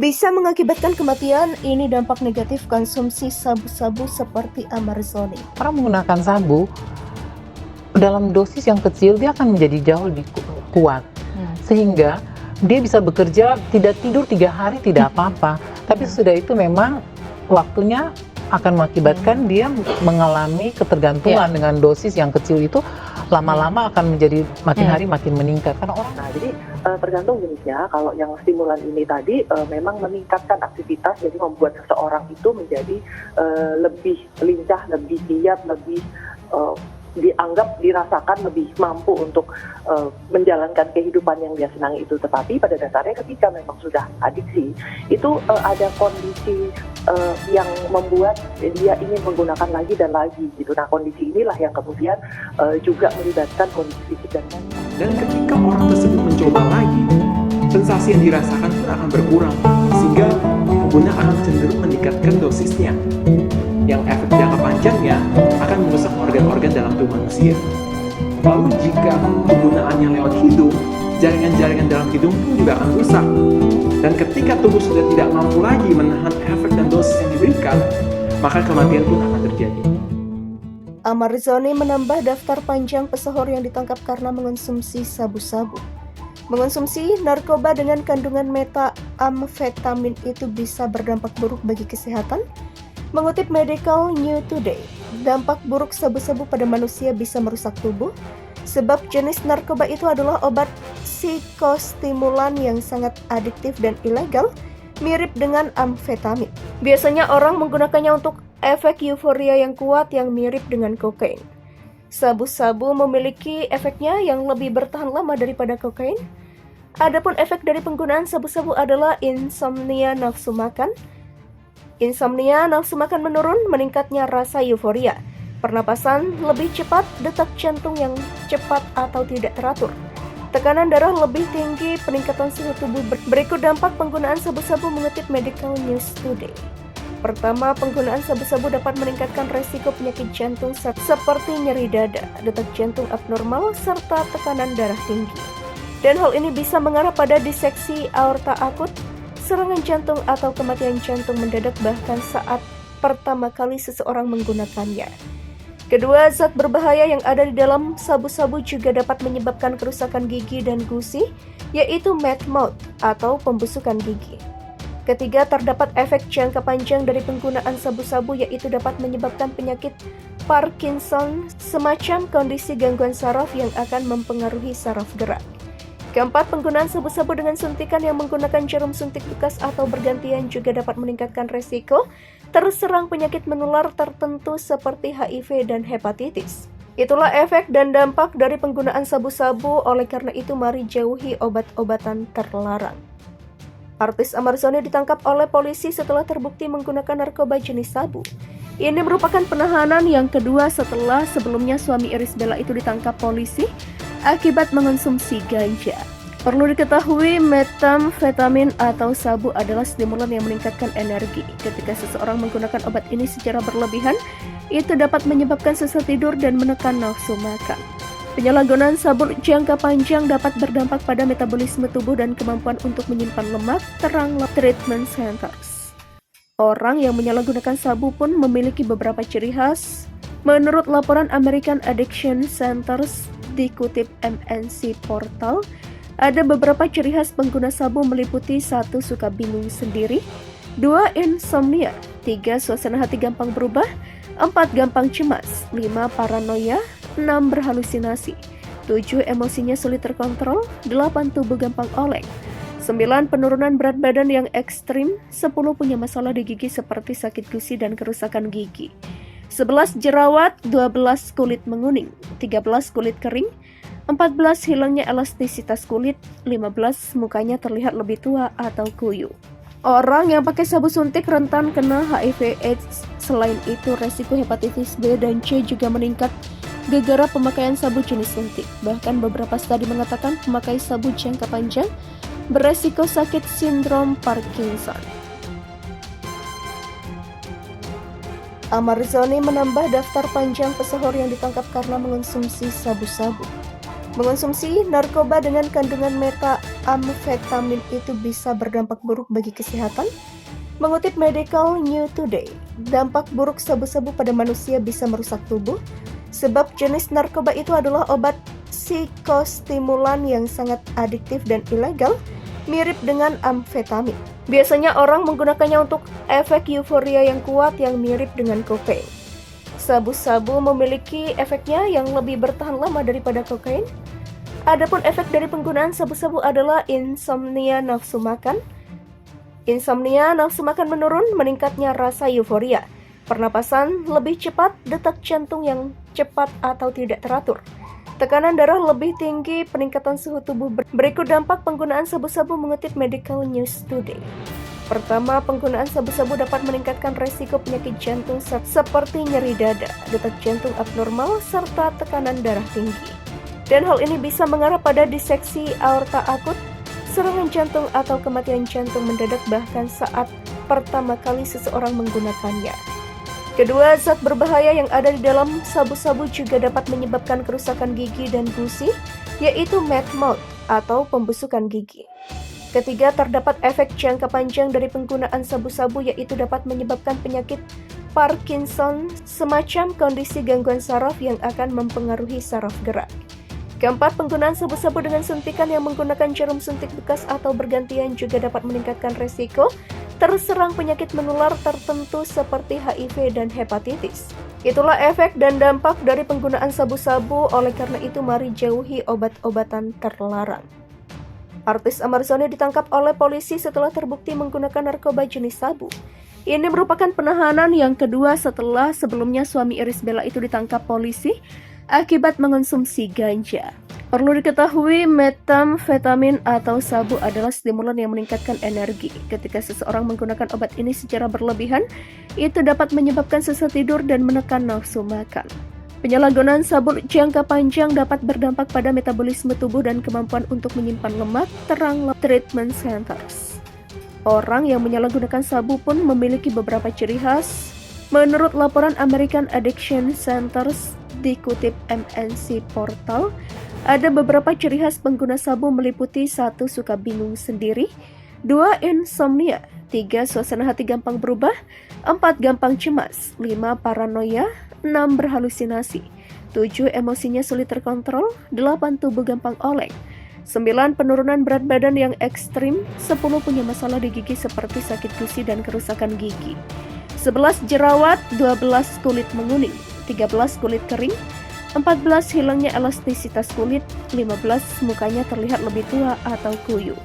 Bisa mengakibatkan kematian. Ini dampak negatif konsumsi sabu-sabu seperti Amarzoni. Orang menggunakan sabu dalam dosis yang kecil dia akan menjadi jauh lebih kuat, sehingga dia bisa bekerja tidak tidur 3 hari tidak apa-apa, tapi sudah itu memang waktunya akan mengakibatkan dia mengalami ketergantungan dengan dosis yang kecil itu. Lama-lama akan menjadi makin hari makin meningkat karena orang. Nah, jadi tergantung jenisnya. Kalau yang stimulan ini tadi memang meningkatkan aktivitas, jadi membuat seseorang itu menjadi lebih lincah, lebih giat, lebih dirasakan lebih mampu untuk menjalankan kehidupan yang dia senangi itu. Tetapi pada dasarnya ketika memang sudah adiksi, itu ada kondisi yang membuat dia ingin menggunakan lagi dan lagi gitu. Nah, kondisi inilah yang kemudian juga melibatkan kondisi fisik dan mental. Dan ketika orang tersebut mencoba lagi, sensasi yang dirasakan pun akan berkurang, sehingga pengguna akan cenderung meningkatkan dosisnya, yang efek jangka panjangnya akan merusak organ-organ dalam tubuh manusia. Lalu jika penggunaannya lewat hidung, jaringan-jaringan dalam hidung pun juga akan rusak. Dan ketika tubuh sudah tidak mampu lagi menahan efek dan dosis yang diberikan, maka kematian pun akan terjadi. Amarzoni menambah daftar panjang pesohor yang ditangkap karena mengonsumsi sabu-sabu. Mengonsumsi narkoba dengan kandungan metamfetamin itu bisa berdampak buruk bagi kesehatan. Mengutip Medical News Today, dampak buruk sabu-sabu pada manusia bisa merusak tubuh, sebab jenis narkoba itu adalah obat psikostimulan yang sangat adiktif dan ilegal, mirip dengan amfetamin. Biasanya orang menggunakannya untuk efek euforia yang kuat yang mirip dengan kokain. Sabu-sabu memiliki efeknya yang lebih bertahan lama daripada kokain. Adapun efek dari penggunaan sabu-sabu adalah insomnia nafsu makan. Insomnia nafsu makan menurun, meningkatnya rasa euforia, pernapasan lebih cepat, detak jantung yang cepat atau tidak teratur, tekanan darah lebih tinggi, peningkatan suhu tubuh. Berikut dampak penggunaan sabu-sabu mengutip Medical News Today. Pertama, penggunaan sabu-sabu dapat meningkatkan resiko penyakit jantung seperti nyeri dada, detak jantung abnormal, serta tekanan darah tinggi. Dan hal ini bisa mengarah pada diseksi aorta akut, serangan jantung atau kematian jantung mendadak bahkan saat pertama kali seseorang menggunakannya. Kedua, zat berbahaya yang ada di dalam sabu-sabu juga dapat menyebabkan kerusakan gigi dan gusi, yaitu mouth mouth atau pembusukan gigi. Ketiga, terdapat efek jangka panjang dari penggunaan sabu-sabu, yaitu dapat menyebabkan penyakit Parkinson, semacam kondisi gangguan saraf yang akan mempengaruhi saraf gerak. Keempat, penggunaan sabu-sabu dengan suntikan yang menggunakan jarum suntik bekas atau bergantian juga dapat meningkatkan resiko terserang penyakit menular tertentu seperti HIV dan hepatitis. Itulah efek dan dampak dari penggunaan sabu-sabu, oleh karena itu mari jauhi obat-obatan terlarang. Artis Amarzoni ditangkap oleh polisi setelah terbukti menggunakan narkoba jenis sabu. Ini merupakan penahanan yang kedua setelah sebelumnya suami Irish Bella itu ditangkap polisi akibat mengonsumsi ganja. Perlu diketahui, metamfetamin atau sabu adalah stimulan yang meningkatkan energi. Ketika seseorang menggunakan obat ini secara berlebihan, itu dapat menyebabkan susah tidur dan menekan nafsu makan. Penyalahgunaan sabu jangka panjang dapat berdampak pada metabolisme tubuh dan kemampuan untuk menyimpan lemak. Terang Treatment Centers. Orang yang menyalahgunakan sabu pun memiliki beberapa ciri khas. Menurut laporan American Addiction Centers dikutip MNC Portal, ada beberapa ciri khas pengguna sabu meliputi 1. Suka bingung sendiri, 2. Insomnia, 3. Suasana hati gampang berubah, 4. Gampang cemas, 5. Paranoia, 6. Berhalusinasi, 7. Emosinya sulit terkontrol, 8. Tubuh gampang oleng, 9. Penurunan berat badan yang ekstrim, 10. Punya masalah di gigi seperti sakit gusi dan kerusakan gigi, 11. Jerawat, 12. Kulit menguning, 13. Kulit kering, 14. Hilangnya elastisitas kulit, 15. Mukanya terlihat lebih tua atau kuyu. Orang yang pakai sabu suntik rentan kena HIV/AIDS. Selain itu, resiko hepatitis B dan C juga meningkat gara-gara pemakaian sabu jenis suntik. Bahkan beberapa studi mengatakan pemakai sabu jangka panjang beresiko sakit sindrom Parkinson. Amarzoni menambah daftar panjang pesohor yang ditangkap karena mengonsumsi sabu-sabu. Mengonsumsi narkoba dengan kandungan metamfetamin itu bisa berdampak buruk bagi kesehatan. Mengutip Medical News Today, dampak buruk sabu-sabu pada manusia bisa merusak tubuh, sebab jenis narkoba itu adalah obat psikostimulan yang sangat adiktif dan ilegal, mirip dengan amfetamin. Biasanya orang menggunakannya untuk efek euforia yang kuat yang mirip dengan kokain. Sabu-sabu memiliki efeknya yang lebih bertahan lama daripada kokain. Adapun efek dari penggunaan sabu-sabu adalah insomnia nafsu makan. Insomnia nafsu makan menurun, meningkatnya rasa euforia, pernapasan lebih cepat, detak jantung yang cepat atau tidak teratur, tekanan darah lebih tinggi, peningkatan suhu tubuh. Berikut dampak penggunaan sabu-sabu mengutip Medical News Today. Pertama, penggunaan sabu-sabu dapat meningkatkan resiko penyakit jantung seperti nyeri dada, detak jantung abnormal, serta tekanan darah tinggi. Dan hal ini bisa mengarah pada diseksi aorta akut, serangan jantung atau kematian jantung mendadak bahkan saat pertama kali seseorang menggunakannya. Kedua, zat berbahaya yang ada di dalam sabu-sabu juga dapat menyebabkan kerusakan gigi dan gusi, yaitu mouth mouth atau pembusukan gigi. Ketiga, terdapat efek jangka panjang dari penggunaan sabu-sabu, yaitu dapat menyebabkan penyakit Parkinson, semacam kondisi gangguan saraf yang akan mempengaruhi saraf gerak. Keempat, penggunaan sabu-sabu dengan suntikan yang menggunakan jarum suntik bekas atau bergantian juga dapat meningkatkan resiko terserang penyakit menular tertentu seperti HIV dan hepatitis. Itulah efek dan dampak dari penggunaan sabu-sabu, oleh karena itu mari jauhi obat-obatan terlarang. Artis Amarzoni ditangkap oleh polisi setelah terbukti menggunakan narkoba jenis sabu. Ini merupakan penahanan yang kedua setelah sebelumnya suami Irish Bella itu ditangkap polisi akibat mengonsumsi ganja. Perlu diketahui, metamfetamin atau sabu adalah stimulan yang meningkatkan energi. Ketika seseorang menggunakan obat ini secara berlebihan, itu dapat menyebabkan susah tidur dan menekan nafsu makan. Penyalahgunaan sabu jangka panjang dapat berdampak pada metabolisme tubuh dan kemampuan untuk menyimpan lemak. Terang Treatment Centers. Orang yang menyalahgunakan sabu pun memiliki beberapa ciri khas. Menurut laporan American Addiction Centers dikutip MNC Portal, ada beberapa ciri khas pengguna sabu meliputi 1. Suka bingung sendiri, 2. Insomnia, 3. Suasana hati gampang berubah, 4. Gampang cemas, 5. Paranoia, 6. Berhalusinasi, 7. Emosinya sulit terkontrol, 8. Tubuh gampang oleng, 9. Penurunan berat badan yang ekstrim, 10. Punya masalah di gigi seperti sakit gusi dan kerusakan gigi, 11. Jerawat, 12. Kulit menguning, 13. Kulit kering, 14. Hilangnya elastisitas kulit, 15. Mukanya terlihat lebih tua atau kuyup.